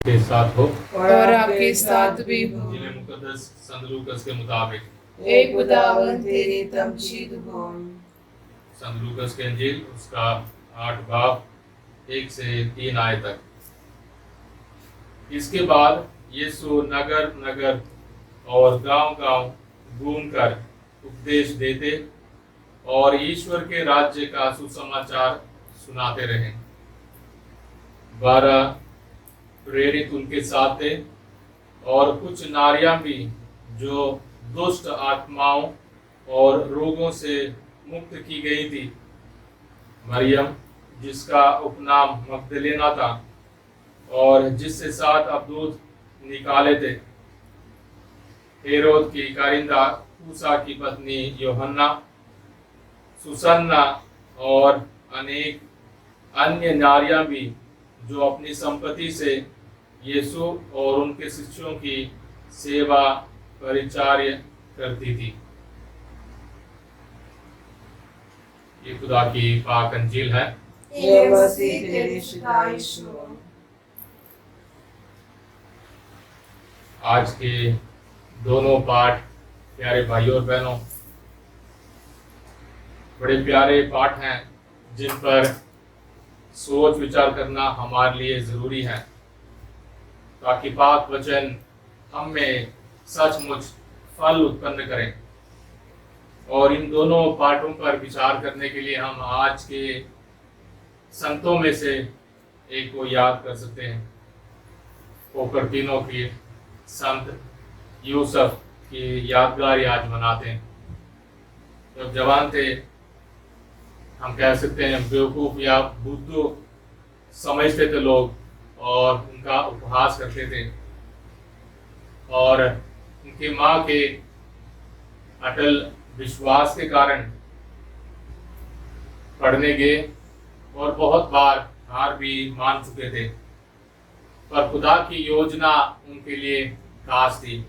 के साथ हो और आपके साथ भी हो। इंजील मुकद्दस संत लूकस के मुताबिक। एक खुदावन तेरी तमजीद हो। संत लूकस के इंजील उसका 8 बाब 1 से 3 आय तक। इसके बाद यीशु नगर नगर और गांव गांव घूमकर उपदेश देते और ईश्वर के राज्य का सुसमाचार सुनाते रहे। 12 प्रेरित उनके साथ थे और कुछ नारियां भी जो दुष्ट आत्माओं और रोगों से मुक्त की गई थी। मरियम जिसका उपनाम मगदलेना था और जिससे 7 अबदूत निकाले थे, हेरोद की कारिंदा मूसा की पत्नी यूहन्ना, सुसन्ना और अनेक अन्य नारियां भी जो अपनी संपत्ति से यीशु और उनके शिष्यों की सेवा परिचार्य करती थी। ये खुदा की पाक अंजील है। ये मसीह तेरी सिफारिश हो। आज के दोनों पाठ प्यारे भाइयों और बहनों, बड़े प्यारे पाठ हैं जिन पर सोच विचार करना हमारे लिए जरूरी है, ताकि पाक वचन हम में सचमुच फल उत्पन्न करें। और इन दोनों पाठों पर विचार करने के लिए हम आज के संतों में से एक को याद कर सकते हैं। कोपरतिनो के संत यूसुफ की यादगार आज मनाते हैं। जब जवान थे, हम कह सकते हैं बेवकूफ या बुद्धू समझते थे लोग और उनका उपहास करते थे, और उनकी माँ के अटल विश्वास के कारण पढ़ने गए और बहुत बार हार भी मान चुके थे, पर खुदा की योजना उनके लिए खास थी।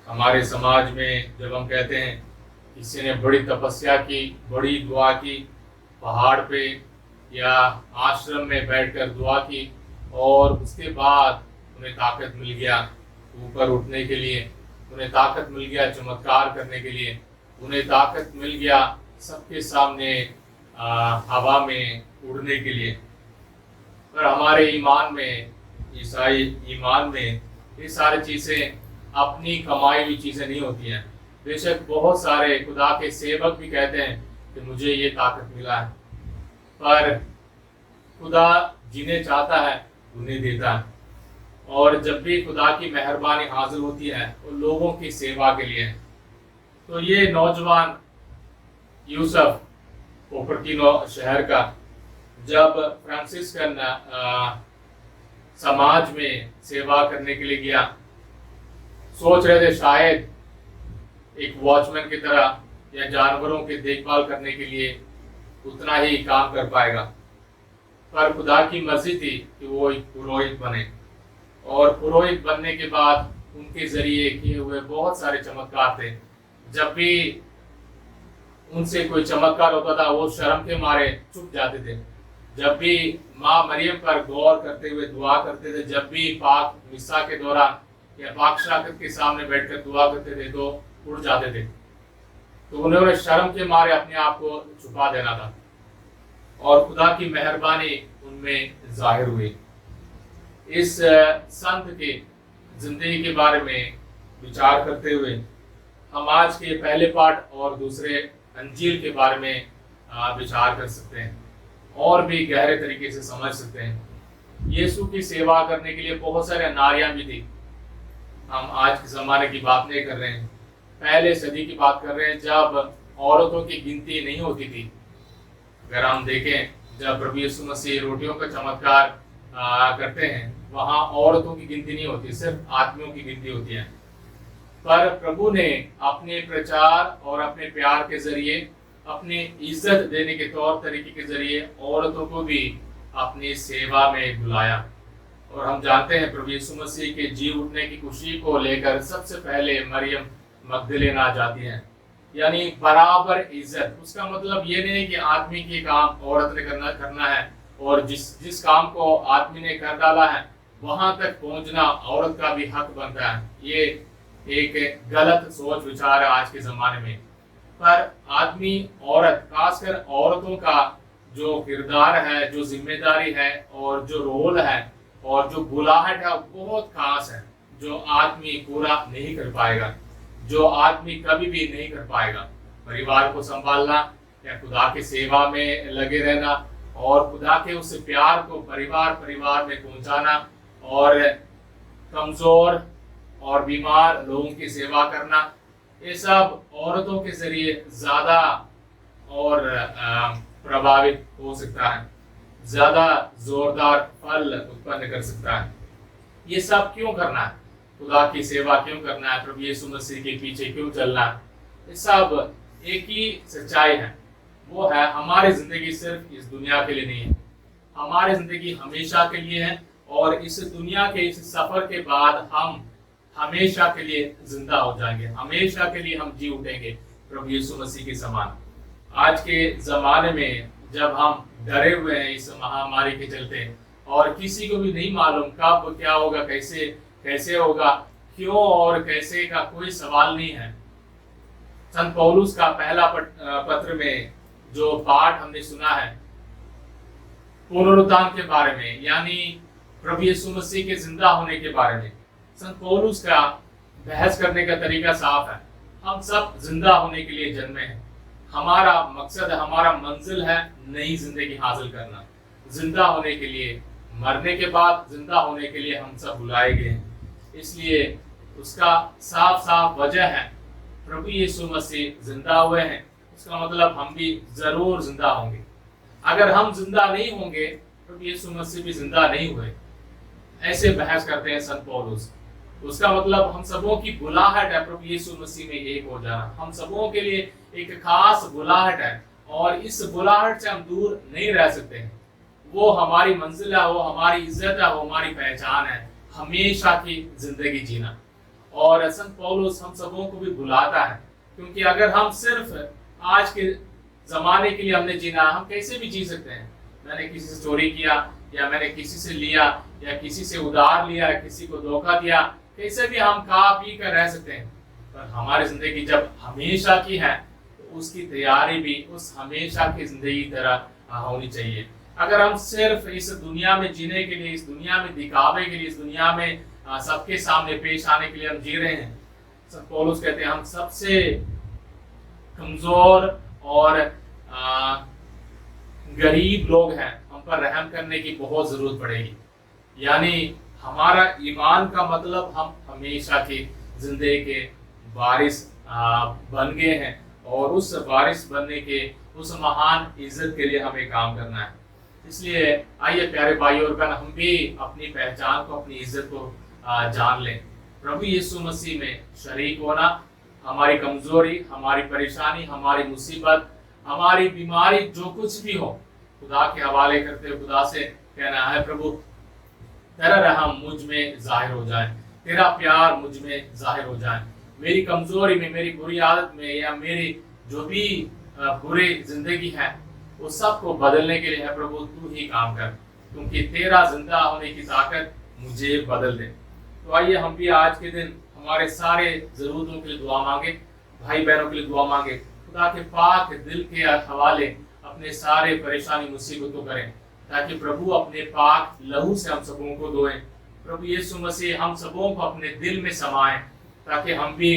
हमारे समाज में जब हम कहते हैं किसी ने बड़ी तपस्या की, बड़ी दुआ की, पहाड़ पे या आश्रम में बैठकर दुआ की और उसके बाद उन्हें ताकत मिल गया ऊपर उठने के लिए, उन्हें ताकत मिल गया चमत्कार करने के लिए, उन्हें ताकत मिल गया सबके सामने हवा में उड़ने के लिए। पर हमारे ईमान में, ईसाई ईमान में, ये सारी चीज़ें अपनी कमाई हुई चीज़ें नहीं होती हैं। बेशक बहुत सारे खुदा के सेवक भी कहते हैं कि मुझे ये ताकत मिला है, पर खुदा जिन्हें चाहता है उन्हें देता है। और जब भी खुदा की मेहरबानी हाजिर होती है वो लोगों की सेवा के लिए है। तो ये नौजवान यूसुफ कोपरतिनो शहर का जब फ्रांसिस्कन समाज में सेवा करने के लिए गया, सोच रहे थे शायद एक वॉचमैन की तरह या जानवरों की देखभाल करने के लिए उतना ही काम कर पाएगा, पर खुदा की मर्जी थी कि वो एक पुरोहित बने। और पुरोहित बनने के बाद उनके जरिए किए हुए बहुत सारे चमत्कार थे। जब भी उनसे कोई चमत्कार होता था वो शर्म के मारे चुप जाते थे। जब भी माँ मरियम पर गौर करते हुए दुआ करते थे, जब भी पाक मिसा के दौरान या पाक शाकत के सामने बैठकर दुआ करते थे तो उड़ जाते थे। तो उन्होंने शर्म के मारे अपने आप को छुपा देना था और खुदा की मेहरबानी उनमें जाहिर हुई। इस संत के जिंदगी के बारे में विचार करते हुए हम आज के पहले पाठ और दूसरे अंजील के बारे में विचार कर सकते हैं और भी गहरे तरीके से समझ सकते हैं। यीशु की सेवा करने के लिए बहुत सारे नारियां भी थी। हम आज के ज़माने की बात नहीं कर रहे हैं, पहले सदी की बात कर रहे हैं जब औरतों की गिनती नहीं होती थी। अगर हम देखें जब प्रभु यीशु मसीह रोटियों का चमत्कार करते हैं वहाँ औरतों की गिनती नहीं होती, सिर्फ आदमियों की गिनती होती है। पर प्रभु ने अपने प्रचार और अपने प्यार के जरिए, अपनी इज्जत देने के तौर तरीके के जरिए औरतों को भी अपनी सेवा में बुलाया। और हम जानते हैं प्रभु यीशु मसीह के जी उठने की खुशी को लेकर सबसे पहले मरियम मगदलेना जाती हैं, यानी बराबर इज्जत। उसका मतलब ये नहीं कि आदमी के काम औरत ने करना है और जिस काम को आदमी ने कर डाला है वहां तक पहुंचना औरत का भी हक बनता है। ये एक गलत सोच विचार है आज के जमाने में। पर आदमी, औरत, खासकर औरतों का जो किरदार है, जो जिम्मेदारी है और जो रोल है और जो बुलाहट है बहुत खास है, जो आदमी पूरा नहीं कर पाएगा, जो आदमी कभी भी नहीं कर पाएगा। परिवार को संभालना या खुदा की सेवा में लगे रहना और खुदा के उस प्यार को परिवार परिवार में पहुंचाना और कमजोर और बीमार लोगों की सेवा करना, ये सब औरतों के जरिए ज्यादा और प्रभावित हो सकता है, ज्यादा जोरदार फल उत्पन्न कर सकता है। ये सब क्यों करना है? खुदा की सेवा क्यों करना है? प्रभु यीशु मसीह के पीछे क्यों चलना है? ये सब एक ही सच्चाई है, वो है हमारी जिंदगी सिर्फ इस दुनिया के लिए नहीं है, हमारी जिंदगी हमेशा के लिए है और इस दुनिया के इस सफर के बाद हम हमेशा के लिए जिंदा हो जाएंगे, हमेशा के लिए हम जी उठेंगे प्रभु यीशु मसीह के समान। आज के जमाने में जब हम डरे हुए हैं इस महामारी के चलते और किसी को भी नहीं मालूम कब क्या होगा, कैसे कैसे होगा, क्यों और कैसे का कोई सवाल नहीं है। संत पौलुस का पहला पत्र में जो पाठ हमने सुना है पुनरुत्थान के बारे में, यानी प्रभु यीशु मसीह के जिंदा होने के बारे में, संत पौलुस का बहस करने का तरीका साफ है। हम सब जिंदा होने के लिए जन्मे हैं, हमारा मकसद, हमारा मंजिल है नई जिंदगी हासिल करना। जिंदा होने के लिए, मरने के बाद जिंदा होने के लिए हम सब बुलाए गए हैं। इसलिए उसका साफ साफ वजह है, प्रभु यीशु मसीह जिंदा हुए हैं, उसका मतलब हम भी जरूर जिंदा होंगे। अगर हम जिंदा नहीं होंगे, प्रभु यीशु मसीह भी जिंदा नहीं हुए, ऐसे बहस करते हैं संत पौलुस। उसका मतलब हम सबों की बुलाहट है प्रभु यीशु मसीह में एक हो जाना, हम सबों के लिए एक खास बुलाहट है और इस बुलाहट से हम दूर नहीं रह सकते हैं। वो हमारी मंजिल है, वो हमारी इज्जत है, वो हमारी पहचान है, हमेशा की जिंदगी जीना। और संत पौलुस हम सबों को भी बुलाता है, क्योंकि अगर हम सिर्फ आज के जमाने के लिए हमने जीना, हम कैसे भी जी सकते हैं। मैंने किसी से चोरी किया या मैंने किसी से लिया या किसी से उधार लिया या किसी को धोखा दिया, कैसे भी हम खा पी कर रह सकते हैं। पर हमारी जिंदगी जब हमेशा की है तो उसकी तैयारी भी उस हमेशा की जिंदगी तरह होनी चाहिए। अगर हम सिर्फ इस दुनिया में जीने के लिए, इस दुनिया में दिखावे के लिए, इस दुनिया में सबके सामने पेश आने के लिए हम जी रहे हैं, संत पौलुस कहते हैं हम सबसे कमजोर और गरीब लोग हैं, हम पर रहम करने की बहुत जरूरत पड़ेगी। यानी हमारा ईमान का मतलब हम हमेशा की जिंदगी के वारिस बन गए हैं और उस वारिस बनने के उस महान इज्जत के लिए हमें काम करना है। इसलिए आइए प्यारे भाई और बहन, हम भी अपनी पहचान को, अपनी इज्जत को जान लें। प्रभु यीशु मसीह में शरीक होना, हमारी कमजोरी, हमारी परेशानी, हमारी मुसीबत, हमारी बीमारी, जो कुछ भी हो, खुदा के हवाले करते हुए खुदा से कहना है प्रभु तेरा रहम मुझ में जाहिर हो जाए, तेरा प्यार मुझ में जाहिर हो जाए, मेरी कमजोरी में, मेरी बुरी आदत में या मेरी जो भी बुरी जिंदगी है वो सब को बदलने के लिए है प्रभु तू ही काम कर, क्योंकि तेरा जिंदा होने की ताकत मुझे बदल दे। तो आइए हम भी आज के दिन हमारे सारे जरूरतों के लिए दुआ मांगे, भाई बहनों के लिए दुआ मांगे, खुदा के पाक दिल के हवाले अपने सारे परेशानी मुसीबतों करें, ताकि प्रभु अपने पाक लहू से हम सबों को धोएं। प्रभु यीशु मसीह हम सबों को अपने दिल में समाएं, ताकि हम भी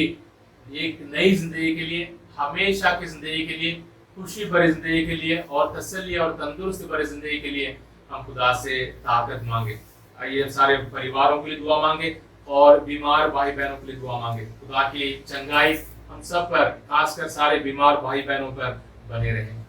एक नई जिंदगी के लिए, हमेशा की जिंदगी के लिए, खुशी भरी जिंदगी के लिए और तसल्ली और तंदुरुस्ती भरी जिंदगी के लिए हम खुदा से ताकत मांगे। आइए सारे परिवारों के लिए दुआ मांगे और बीमार भाई बहनों के लिए दुआ मांगे। खुदा की चंगाई हम सब पर, खासकर सारे बीमार भाई बहनों पर बने रहे।